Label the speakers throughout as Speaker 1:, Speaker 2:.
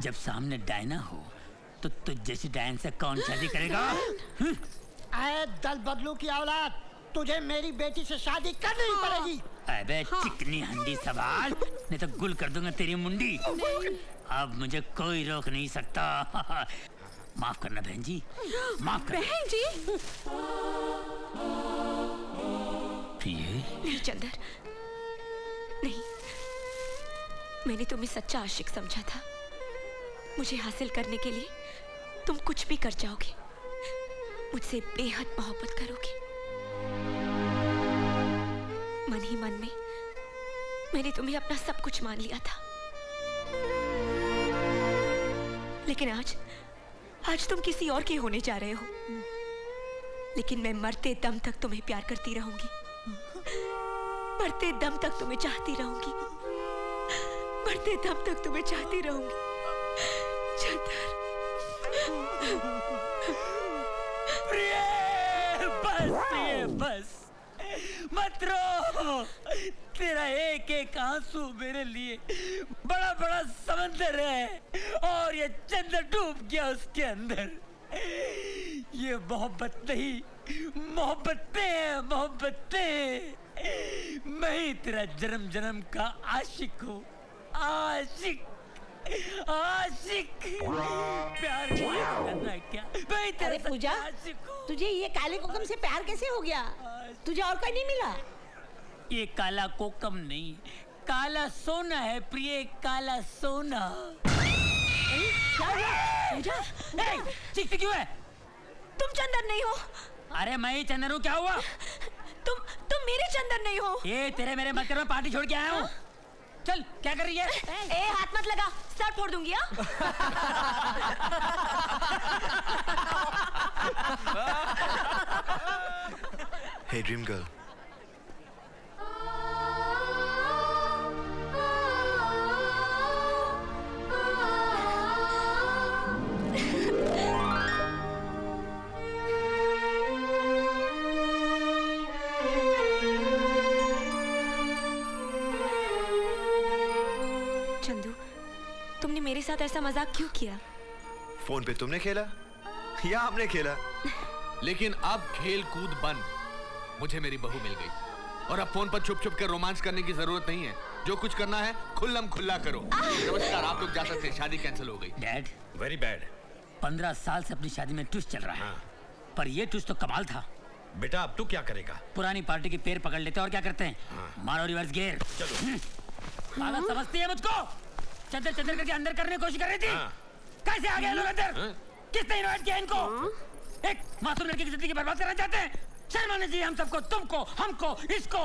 Speaker 1: जब सामने डायना हो तो तुझ जैसी डायन से कौन शादी करेगा?
Speaker 2: आए दल बदलू की औलाद, तुझे मेरी बेटी से शादी करनी ही पड़ेगी।
Speaker 1: अबे चिकनी हंडी सवाल, नहीं तो गुल कर दूंगा तेरी मुंडी। अब मुझे कोई रोक नहीं सकता। माफ करना बहन जी, माफ करना।
Speaker 3: बहन जी।
Speaker 1: प्रिय?
Speaker 3: नहीं चंदर, नहीं, मैंने तुम्हें सच्चा आशिक समझा था। मुझे हासिल करने के लिए तुम कुछ भी कर जाओगे, मुझसे बेहद मोहब्बत करोगे। मन ही मन में मैंने तुम्हें अपना सब कुछ मान लिया था, लेकिन आज तुम किसी और के होने जा रहे हो। लेकिन मैं मरते दम तक तुम्हें प्यार करती रहूंगी, मरते दम तक तुम्हें चाहती रहूंगी, मरते दम तक तुम्हें चाहती रहूंगी। चंदर।
Speaker 1: प्रिय, बस प्रिय, बस मत रो। तेरा एक एक आंसू मेरे लिए बड़ा बड़ा समंदर है और ये चंदर डूब गया उसके अंदर। ये मोहब्बत नहीं, मोहब्बतें हैं, मोहब्बतें। मैं ही तेरा जन्म जन्म का आशिक हूँ, आशिक, आशिक। प्यार करना क्या? मैं तेरा
Speaker 4: पूजा,
Speaker 1: आशिक हूँ।
Speaker 4: तुझे ये काले कोकम से प्यार कैसे हो गया? तुझे और कोई नहीं मिला?
Speaker 1: ये काला कोकम नहीं, काला सोना है प्रिय, काला सोना।
Speaker 4: क्या हुआ? पूजा,
Speaker 1: चीखती क्यों है?
Speaker 3: तुम चंदर नहीं हो।
Speaker 1: अरे मैं ही चंदर हूँ, क्या हुआ?
Speaker 3: तुम मेरे चंदर नहीं हो।
Speaker 1: ये तेरे मेरे मत में पार्टी छोड़ के आया हूँ। चल, क्या कर रही है?
Speaker 3: ए, हाथ मत लगा, सर फोड़ दूंगी।
Speaker 5: Hey dream girl.
Speaker 3: चंदू, तुमने मेरे साथ ऐसा मजाक क्यों किया?
Speaker 5: फोन पे तुमने खेला या हमने खेला?
Speaker 6: लेकिन अब खेल कूद बंद। मुझे मेरी बहू मिल गई और अब फोन पर छुप छुप कर रोमांस करने की जरूरत नहीं है। जो कुछ करना है खुल्लम खुल्ला करो। नमस्कार, आप लोग जा सकते हैं, शादी कैंसिल हो गई।
Speaker 1: Dad,
Speaker 7: very bad.
Speaker 1: 15 साल से अपनी शादी में ट्विस्ट चल रहा है। पर ये ट्विस्ट तो कमाल था।
Speaker 7: बेटा अब तू क्या करेगा?
Speaker 1: पुरानी पार्टी के पैर पकड़ लेते और क्या करते हैं? मारो रिवर्स गियर।
Speaker 7: चलो।
Speaker 1: पागल समझती है मुझको? चंदर चंदर करके अंदर करने की कोशिश कर रही थी। कैसे आ गए लोग अंदर? किसने इनवाइट किया इनको? एक मासूम लड़की की जिंदगी बर्बाद करना चाहते हैं? शर्म आनी चाहिए हम सबको, तुमको, हमको, इसको।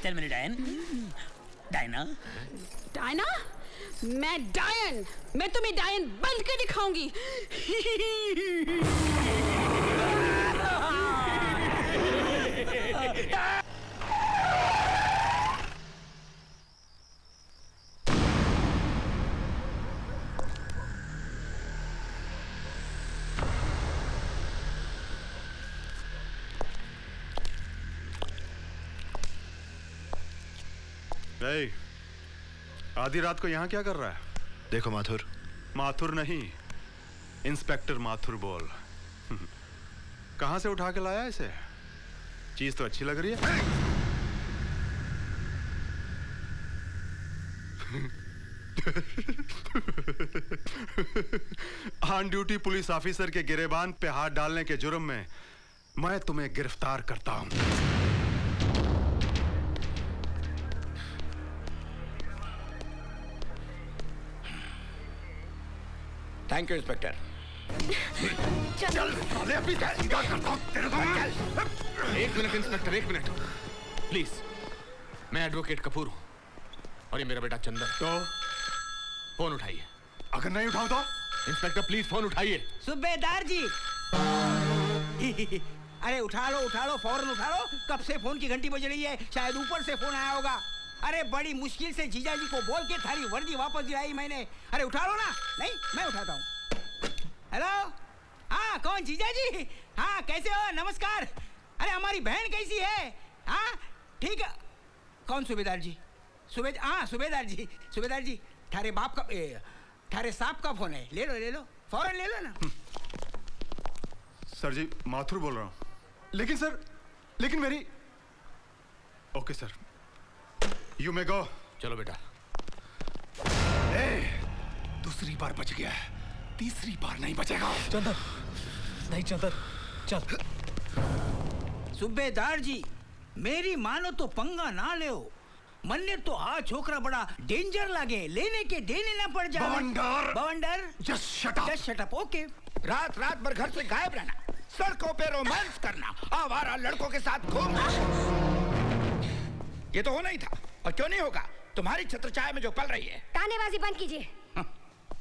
Speaker 1: चल मेरी डायन। डायना।
Speaker 4: डायना? मैं डायन, मैं तुम्हें डायन बन के दिखाऊंगी।
Speaker 8: नहीं, आधी रात को यहाँ क्या कर रहा है?
Speaker 5: देखो माथुर।
Speaker 8: माथुर नहीं, इंस्पेक्टर माथुर बोल। कहाँ से उठा के लाया इसे? चीज तो अच्छी लग रही है। ऑन ड्यूटी पुलिस ऑफिसर के गिरेबान पे हाथ डालने के जुर्म में मैं तुम्हें गिरफ्तार करता हूं।
Speaker 7: Thank you inspector.
Speaker 3: चल
Speaker 8: साले अभी क्या करता हूं तेरे को?
Speaker 6: एक मिनट इंस्पेक्टर, एक मिनट प्लीज। मैं एडवोकेट कपूर हूं और ये मेरा बेटा चंदर।
Speaker 8: तो
Speaker 6: फोन उठाइए।
Speaker 8: अगर नहीं उठाओ तो?
Speaker 6: इंस्पेक्टर प्लीज फोन उठाइए।
Speaker 9: सूबेदार जी। अरे उठा लो फौरन उठा लो। कब से फोन की घंटी बज रही है, शायद ऊपर से फोन आया होगा। अरे बड़ी मुश्किल से जीजा जी को बोल के थारी वर्दी वापस दिलाई मैंने। अरे उठा लो ना। नहीं मैं उठाता हूँ। हेलो, हाँ कौन? जीजा जी? हाँ कैसे हो? नमस्कार। अरे हमारी बहन कैसी है? हाँ ठीक है। कौन सूबेदार जी? हाँ सूबेदार जी, सूबेदार जी थारे बाप का थारे साहब का फोन है, ले लो फौरन ले लो ना।
Speaker 8: सर जी माथुर बोल रहा हूँ। लेकिन मेरी। ओके सर, यू मे गो।
Speaker 6: चलो बेटा।
Speaker 7: दूसरी बार बच गया, तीसरी बार नहीं बचेगा।
Speaker 10: चंदन, नहीं चंदन, चल।
Speaker 9: सूबेदार जी, मेरी मानो तो पंगा ना ले। मन्ने तो आ छोकरा बड़ा डेंजर लगे, लेने के देने ना पड़ जाए। बवंडर
Speaker 7: just shut up.
Speaker 9: Just shut up, okay.
Speaker 7: रात भर घर से गायब रहना, सड़कों पे रोमांस करना, आवारा लड़कों के साथ घूमना, ये तो होना ही था। और क्यों नहीं होगा, तुम्हारी छत्रछाया में जो पल रही है।
Speaker 11: तानेबाजी बंद कीजिए।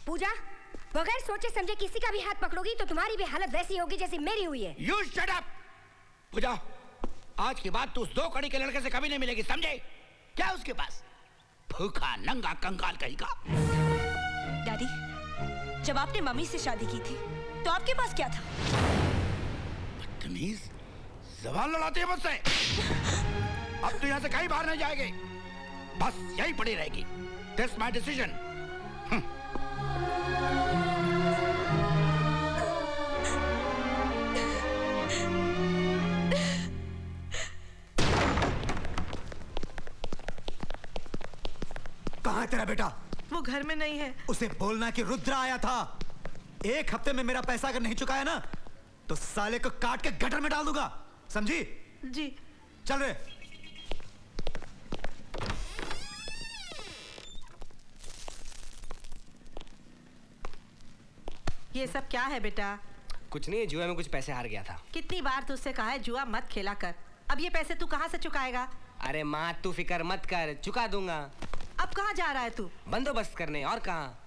Speaker 11: पूजा, बगैर सोचे समझे किसी का भी हाथ पकड़ोगी तो तुम्हारी भी हालत वैसी होगी जैसी मेरी हुई है।
Speaker 7: You shut up. पूजा, आज के बाद तू उस 2 कड़ी के लड़के से कभी नहीं मिलेगी, समझे? क्या उसके पास? भूखा नंगा कंगाल कहीं का।
Speaker 3: डैडी, जब आपने मम्मी से शादी की थी तो आपके पास क्या था?
Speaker 7: बदतमीज, जबान लड़ाती है मुझसे। अब तो यहाँ से कहीं बाहर नहीं जाएगी, बस यही पड़ी रहेगी। That's my decision.
Speaker 10: कहाँ है तेरा बेटा?
Speaker 12: वो घर में नहीं है।
Speaker 10: उसे बोलना कि रुद्र आया था। 1 हफ्ते में मेरा पैसा अगर नहीं चुकाया ना तो साले को काट के गटर में डाल दूंगा, समझी?
Speaker 12: जी।
Speaker 10: चल रे।
Speaker 12: ये सब क्या है बेटा?
Speaker 13: कुछ नहीं, जुआ में कुछ पैसे हार गया था।
Speaker 12: कितनी बार तुझसे कहा है जुआ मत खेला कर। अब ये पैसे तू कहाँ से चुकाएगा?
Speaker 13: अरे माँ तू फिक्र मत कर, चुका दूंगा।
Speaker 12: अब कहाँ जा रहा है तू?
Speaker 13: बंदोबस्त करने, और कहाँ।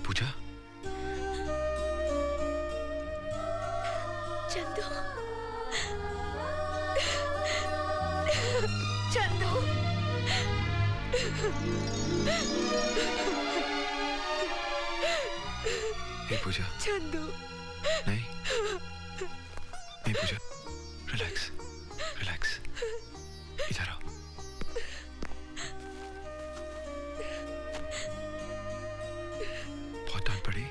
Speaker 5: पूजा,
Speaker 3: चंदू, चंदू,
Speaker 5: हे पूजा।
Speaker 3: चंदू,
Speaker 5: नहीं पूजा, रिलैक्स रिलैक्स, इधर आओ। बहुत डांट पड़ी?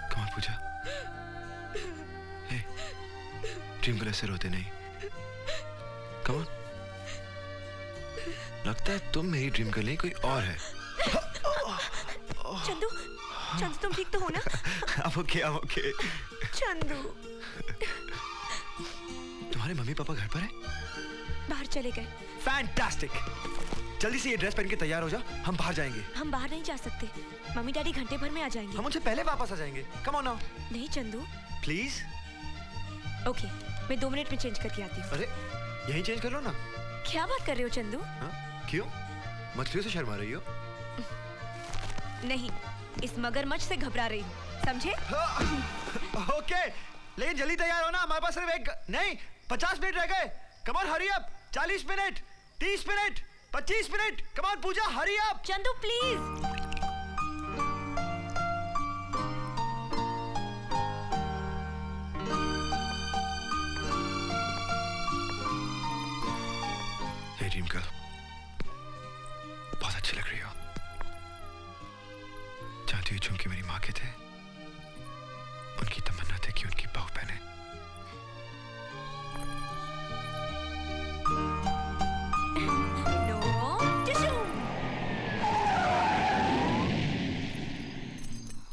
Speaker 5: Come on Pooja. Hey, dream girl ऐसे रोते नहीं। Come on. लगता है तुम मेरी ड्रीम गर्ल नहीं, कोई और है।
Speaker 3: चंदू, चंदू तुम ठीक तो हो ना?
Speaker 5: I'm okay.
Speaker 3: चंदू,
Speaker 5: तुम्हारे मम्मी पापा घर पर है?
Speaker 3: बाहर चले गए।
Speaker 5: फैंटास्टिक। जल्दी से ये ड्रेस पहन के तैयार हो जा, हम बाहर जाएंगे।
Speaker 3: हम बाहर नहीं जा सकते, मम्मी डैडी घंटे भर में आ जाएंगे।
Speaker 5: हम उनसे पहले वापस आ जाएंगे। Come on now.
Speaker 3: नहीं चंदू।
Speaker 5: प्लीज।
Speaker 3: ओके, मैं 2 मिनट में चेंज करके आती हूँ।
Speaker 5: अरे यहीं चेंज कर लो ना।
Speaker 3: क्या बात कर रहे हो चंदू?
Speaker 5: क्यों? मछलियों से शर्मा रही हो?
Speaker 3: नहीं, इस मगरमच्छ से घबरा रही हूँ, समझे?
Speaker 5: ओके, लेकिन जल्दी तैयार हो ना, हमारे पास सिर्फ 50 मिनट रह गए। Come on hurry up. 40 minute, 30 minute, 25 minute. Come on Pooja, hurry up.
Speaker 3: Chandu please.
Speaker 5: Hey dream girl, बहुत अच्छी लग रही हो। चाहती हुई झुमके मेरी माँ के थे, उनकी तमन्ना थी कि उनकी बहू पहने।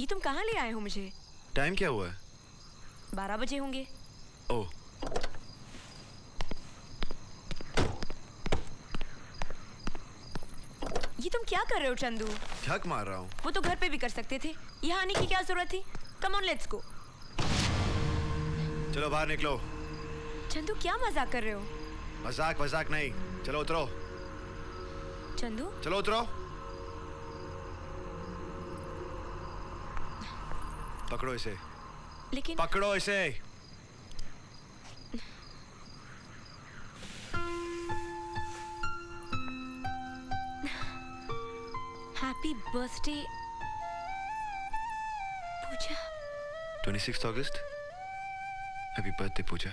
Speaker 3: ये तुम कहाँ ले आए हो मुझे?
Speaker 5: टाइम क्या हुआ है?
Speaker 3: 12 बजे होंगे।
Speaker 5: ओह,
Speaker 3: ये तुम क्या कर रहे हो चंदू?
Speaker 5: झक मार रहा हूँ।
Speaker 3: वो तो घर पे भी कर सकते थे, यहाँ आने की क्या जरूरत थी? Come on let's go.
Speaker 5: चलो बाहर निकलो।
Speaker 3: चंदू क्या मजाक कर रहे हो?
Speaker 5: मजाक नहीं, चलो उतरो।
Speaker 3: चंदू,
Speaker 5: चलो उतरो। पकड़ो इसे।
Speaker 3: लेकिन
Speaker 5: पकड़ो इसे।
Speaker 3: हैप्पी बर्थडे पूजा।
Speaker 5: 26 अगस्त। हैप्पी बर्थडे पूजा।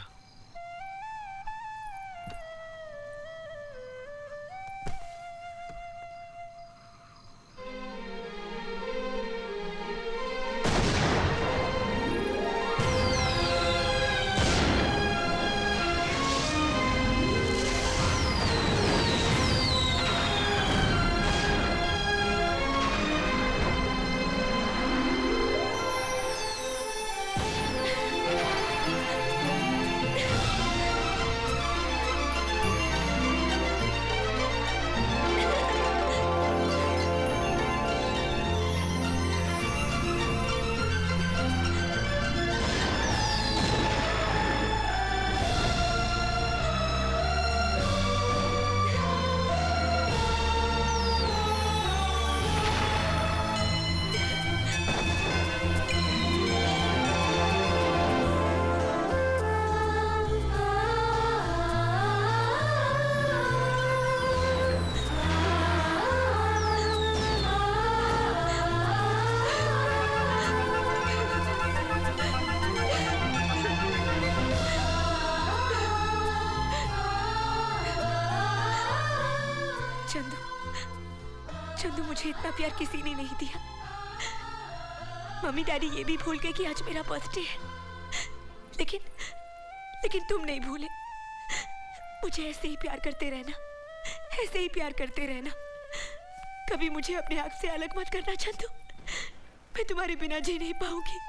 Speaker 3: चंदू, मुझे इतना प्यार किसी ने नहीं दिया। मम्मी डैडी ये भी भूल गए कि आज मेरा बर्थडे है, लेकिन तुम नहीं भूले। मुझे ऐसे ही प्यार करते रहना, ऐसे ही प्यार करते रहना। कभी मुझे अपने आप से अलग मत करना चंदू। मैं तुम्हारे बिना जी नहीं पाऊंगी,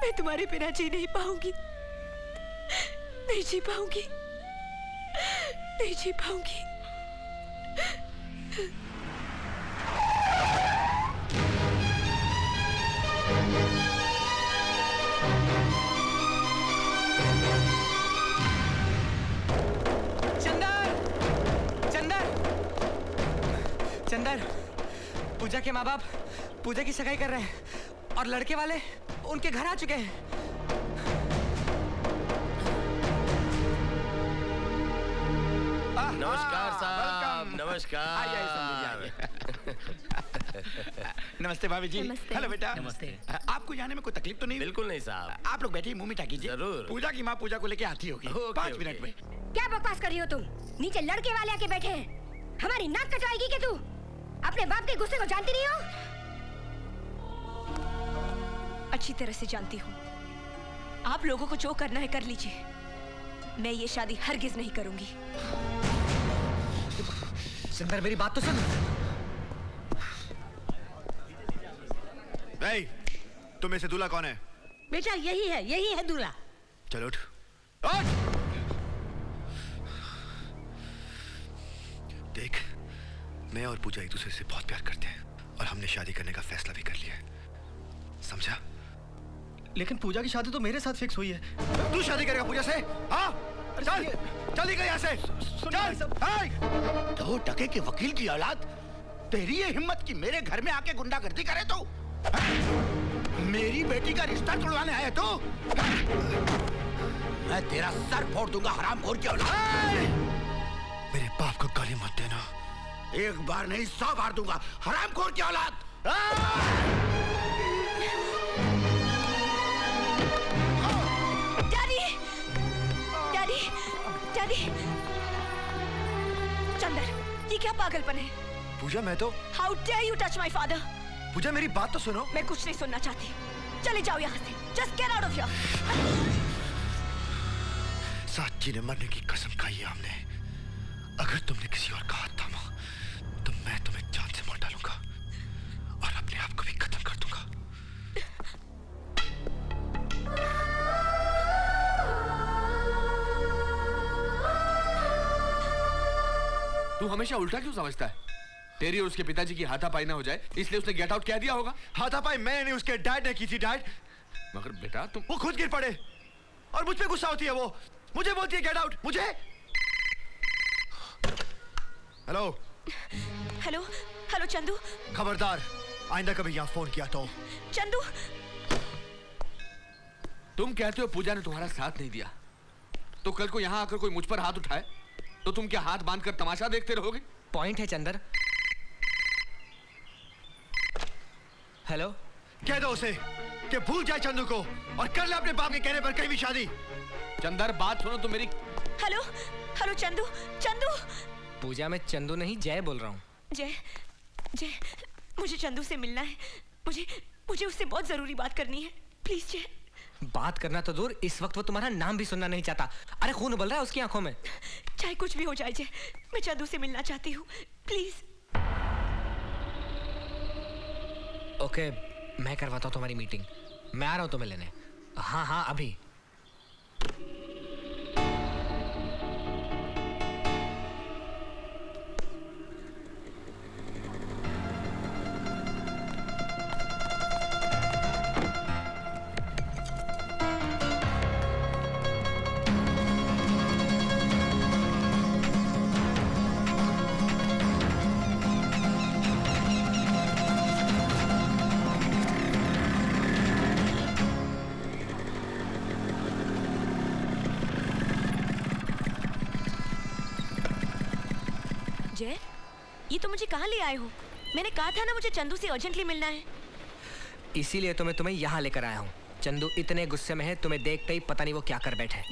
Speaker 3: मैं तुम्हारे बिना जी नहीं पाऊंगी, नहीं जी पाऊंगी, नहीं जी पाऊंगी।
Speaker 13: चंदर, पूजा के माँ बाप पूजा की सगाई कर रहे हैं और लड़के वाले उनके घर आ चुके हैं।
Speaker 14: नमस्कार साहब, नमस्कार।
Speaker 7: नमस्ते भाभी जी। हेलो बेटा।
Speaker 14: नमस्ते।
Speaker 7: आपको जाने में कोई तकलीफ तो नहीं?
Speaker 14: बिल्कुल नहीं साहब।
Speaker 7: आप लोग बैठिए, मुंह मीठा कीजिए।
Speaker 14: जरूर।
Speaker 7: पूजा की माँ पूजा को लेके आती होगी 5 मिनट में।
Speaker 11: क्या बकवास कर रही हो तुम? नीचे लड़के वाले आके बैठे हैं, हमारी नाक कटवाएगी क्या तू? अपने बाप के गुस्से को जानती नहीं हो?
Speaker 3: अच्छी तरह से जानती हूँ। आप लोगों को जो करना है कर लीजिए, मैं ये शादी हरगिज नहीं करूंगी।
Speaker 13: चंदर, मेरी बात तो सुन।
Speaker 5: नहीं, तुम में से दूल्हा कौन है?
Speaker 12: बेटा यही है दूल्हा।
Speaker 5: चलो उठ। देख, मैं और पूजा एक दूसरे से बहुत प्यार करते हैं और हमने शादी करने का फैसला भी कर लिया है, समझा?
Speaker 10: लेकिन पूजा की शादी तो मेरे साथ फिक्स हुई है।
Speaker 5: तू शादी करेगा पूजा से? हाँ? चल, चल निकल यहाँ से। चल।
Speaker 7: 2 टके के वकील की औलाद, तेरी ये हिम्मत कि मेरे घर में आके गुंडागर्दी करे तू? मेरी बेटी का रिश्ता तोड़वाने आया तू? मैं तेरा सर फोड़ दूंगा, हरामखोर की औलाद।
Speaker 5: मेरे बाप को गाली मत देना।
Speaker 7: एक बार नहीं 100 बार दूंगा, हरामखोर की औलाद।
Speaker 3: Daddy, daddy, daddy. चंदर, ये क्या पागलपन है?
Speaker 5: पूजा, मैं तो।
Speaker 3: How dare you touch my father?
Speaker 5: पूजा, मेरी बात तो सुनो।
Speaker 3: मैं कुछ नहीं सुनना चाहती, चले जाओ यहाँ से। Just get out of here.
Speaker 5: साची ने मरने की कसम खाई है हमने। अगर तुमने किसी और का हाथ थामा तो मैं तुम्हें जान से मार डालूंगा और अपने आप को भी खत्म कर दूंगा।
Speaker 6: तू हमेशा उल्टा क्यों समझता है? तेरी और उसके पिताजी की हाथापाई ना हो जाए इसलिए उसने गेट आउट कह दिया होगा।
Speaker 5: हाथापाई मैं नहीं, उसके डैड ने की थी। डैड,
Speaker 6: मगर बेटा तुम।
Speaker 5: वो खुद गिर पड़े और मुझ पे गुस्सा होती है। वो मुझे बोलती है गेट आउट। मुझे। Hello
Speaker 3: hello hello Chandu.
Speaker 5: खबरदार, आइंदा कभी यहाँ फोन किया तो।
Speaker 3: चंदू,
Speaker 6: तुम कहते हो पूजा ने तुम्हारा साथ नहीं दिया, तो कल को यहाँ आकर कोई मुझ पर हाथ उठाए तो तुम क्या हाथ बांधकर तमाशा देखते रहोगे?
Speaker 13: पॉइंट है चंदर। हेलो,
Speaker 5: कह दो उसे कि भूल जाए चंदू को और कर ले अपने बाप के कहने पर कहीं भी शादी।
Speaker 6: चंदर बात सुनो तो मेरी।
Speaker 3: Hello hello Chandu Chandu.
Speaker 13: पूजा मैं चंदू नहीं जय बोल रहा हूँ।
Speaker 3: जय जय मुझे चंदू से मिलना है। मुझे उससे बहुत जरूरी बात करनी है। प्लीज जय।
Speaker 13: बात करना तो दूर, इस वक्त वो तुम्हारा नाम भी सुनना नहीं चाहता। अरे खून उबल रहा है उसकी आंखों में।
Speaker 3: चाहे कुछ भी हो जाए जय, मैं चंदू से मिलना चाहती हूँ प्लीज।
Speaker 13: ओके मैं करवाता हूँ तुम्हारी मीटिंग। मैं आ रहा हूँ तुम्हें लेने। हाँ हाँ अभी।
Speaker 3: जय ये तो मुझे कहाँ ले आए हो? मैंने कहा था ना मुझे चंदू से अर्जेंटली मिलना है।
Speaker 13: इसीलिए तो मैं तुम्हें यहाँ लेकर आया हूँ। चंदू इतने गुस्से में है, तुम्हें देखते ही पता नहीं वो क्या कर बैठे।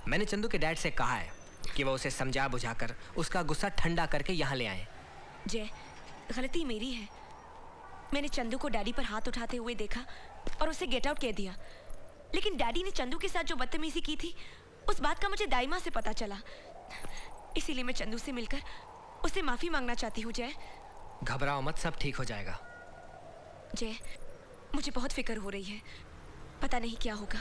Speaker 13: मैंने चंदू के डैड से कहा है कि वो उसे समझा बुझाकर उसका गुस्सा ठंडा करके यहाँ ले आए।
Speaker 3: जय गलती मेरी है। मैंने चंदू को डैडी पर हाथ उठाते हुए देखा और उसे गेट आउट कह दिया। लेकिन डैडी ने चंदू के साथ जो बदतमीजी की थी उस बात का मुझे दाइमा से पता चला। इसीलिए मैं चंदू से मिलकर उससे माफी मांगना चाहती हूँ। जय
Speaker 13: घबराओ मत, सब ठीक हो जाएगा।
Speaker 3: जय मुझे बहुत फिक्र हो रही है, पता नहीं क्या होगा।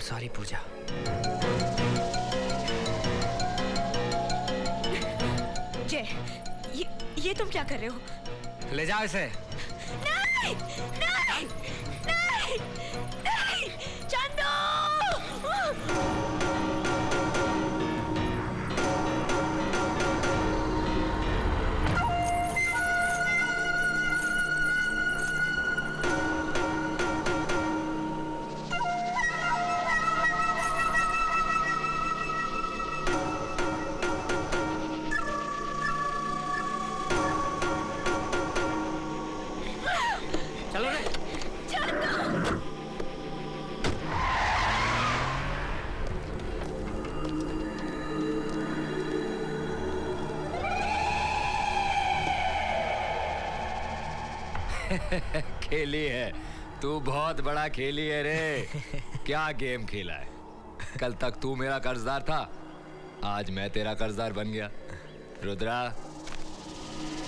Speaker 13: सॉरी पूजा।
Speaker 3: जय ये तुम क्या कर रहे हो?
Speaker 13: ले जाओ इसे।
Speaker 3: नहीं नहीं नहीं नहीं चंदू।
Speaker 14: खेली है तू, बहुत बड़ा खेली है रे। क्या गेम खेला है। कल तक तू मेरा कर्जदार था, आज मैं तेरा कर्जदार बन गया। रुद्रा